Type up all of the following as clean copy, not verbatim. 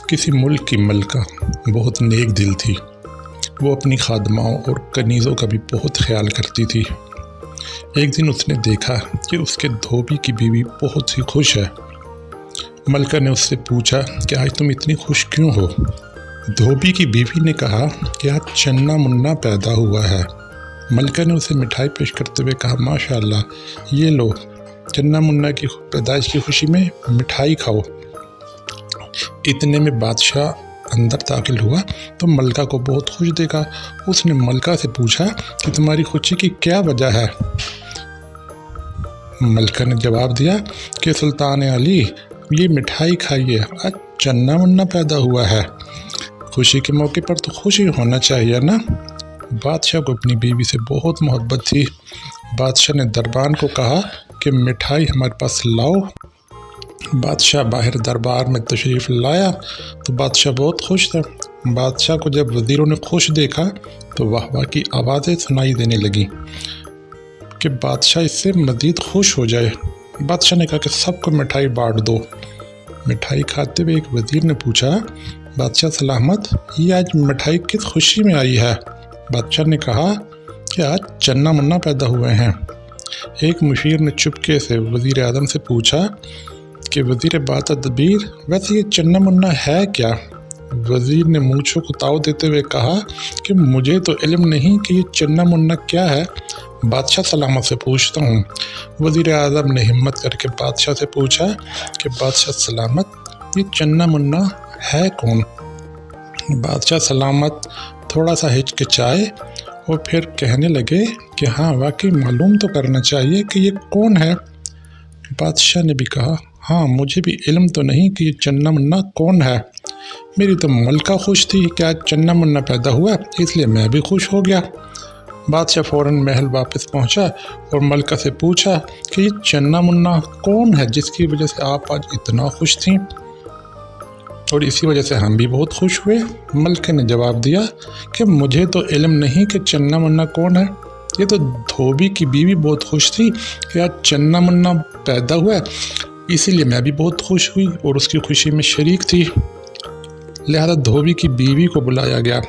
کسی ملک کی ملکہ بہت نیک دل تھی۔ وہ اپنی خادماؤں اور کنیزوں کا بھی بہت خیال کرتی تھی۔ ایک دن اس نے دیکھا کہ اس کے دھوبی کی بیوی بہت ہی خوش ہے۔ ملکہ نے اس سے پوچھا کہ آج تم اتنی خوش کیوں ہو؟ دھوبی کی بیوی نے کہا کہ آج چنا منا پیدا ہوا ہے۔ ملکہ نے اسے مٹھائی پیش کرتے ہوئے کہا ماشاء اللہ، یہ لو، چنا منا کی پیدائش کی خوشی میں مٹھائی کھاؤ۔ اتنے میں بادشاہ اندر داخل ہوا تو ملکہ کو بہت خوش دیکھا۔ اس نے ملکہ سے پوچھا کہ تمہاری خوشی کی کیا وجہ ہے؟ ملکہ نے جواب دیا کہ سلطان علی، یہ مٹھائی کھائیے، آج چنا منا پیدا ہوا ہے۔ خوشی کے موقع پر تو خوشی ہونا چاہیے نا۔ بادشاہ کو اپنی بیوی سے بہت محبت تھی۔ بادشاہ نے دربان کو کہا کہ مٹھائی ہمارے پاس لاؤ۔ بادشاہ باہر دربار میں تشریف لایا تو بادشاہ بہت خوش تھا۔ بادشاہ کو جب وزیروں نے خوش دیکھا تو واہ واہ کی آوازیں سنائی دینے لگیں کہ بادشاہ اس سے مزید خوش ہو جائے۔ بادشاہ نے کہا کہ سب کو مٹھائی بانٹ دو۔ مٹھائی کھاتے ہوئے ایک وزیر نے پوچھا بادشاہ سلامت، یہ آج مٹھائی کس خوشی میں آئی ہے؟ بادشاہ نے کہا کہ آج چنا منا پیدا ہوئے ہیں۔ ایک مشیر نے چپکے سے وزیر اعظم سے پوچھا کہ وزیر بات تدبیر، ویسے یہ چنا منا ہے کیا؟ وزیر نے مونچھوں کو تاؤ دیتے ہوئے کہا کہ مجھے تو علم نہیں کہ یہ چنا منا کیا ہے، بادشاہ سلامت سے پوچھتا ہوں۔ وزیر اعظم نے ہمت کر کے بادشاہ سے پوچھا کہ بادشاہ سلامت، یہ چنا منا ہے کون؟ بادشاہ سلامت تھوڑا سا ہچکچائے اور پھر کہنے لگے کہ ہاں واقعی معلوم تو کرنا چاہیے کہ یہ کون ہے۔ بادشاہ نے بھی کہا ہاں مجھے بھی علم تو نہیں کہ یہ چنا منا کون ہے، میری تو ملکہ خوش تھی کہ آج چنا منا پیدا ہوا، اس لیے میں بھی خوش ہو گیا۔ بادشاہ فوراً محل واپس پہنچا اور ملکہ سے پوچھا کہ یہ چنا منا کون ہے جس کی وجہ سے آپ آج اتنا خوش تھیں، اور اسی وجہ سے ہم بھی بہت خوش ہوئے۔ ملکہ نے جواب دیا کہ مجھے تو علم نہیں کہ چنا منا کون ہے، یہ تو دھوبی کی بیوی بہت خوش تھی کہ آج چنا منا پیدا ہوا ہے، اسی لیے میں بھی بہت خوش ہوئی اور اس کی خوشی میں شریک تھی، لہذا دھوبی کی بیوی کو بلایا گیا۔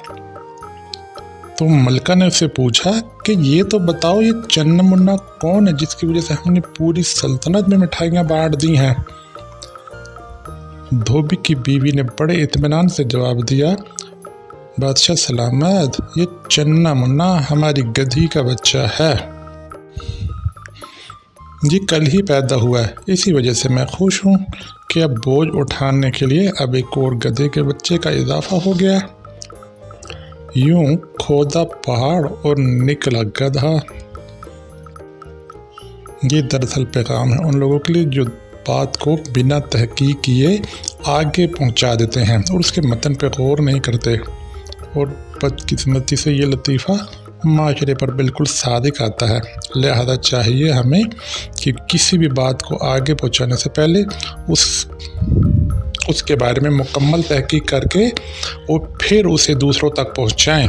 تو ملکہ نے اس سے پوچھا کہ یہ تو بتاؤ یہ چنا منا کون ہے جس کی وجہ سے ہم نے پوری سلطنت میں مٹھائیاں بانٹ دی ہیں؟ دھوبی کی بیوی نے بڑے اطمینان سے جواب دیا بادشاہ سلامت، یہ چنا منا ہماری گدھی کا بچہ ہے، یہ کل ہی پیدا ہوا ہے، اسی وجہ سے میں خوش ہوں کہ اب بوجھ اٹھانے کے لیے اب ایک اور گدھے کے بچے کا اضافہ ہو گیا۔ یوں کھودا پہاڑ اور نکلا گدھا۔ یہ دراصل پیغام ہے ان لوگوں کے لیے جو بات کو بنا تحقیق کیے آگے پہنچا دیتے ہیں اور اس کے متن پہ غور نہیں کرتے، اور بدقسمتی سے یہ لطیفہ معاشرے پر بالکل صادق آتا ہے۔ لہذا چاہیے ہمیں کہ کسی بھی بات کو آگے پہنچانے سے پہلے اس کے بارے میں مکمل تحقیق کر کے اور پھر اسے دوسروں تک پہنچائیں۔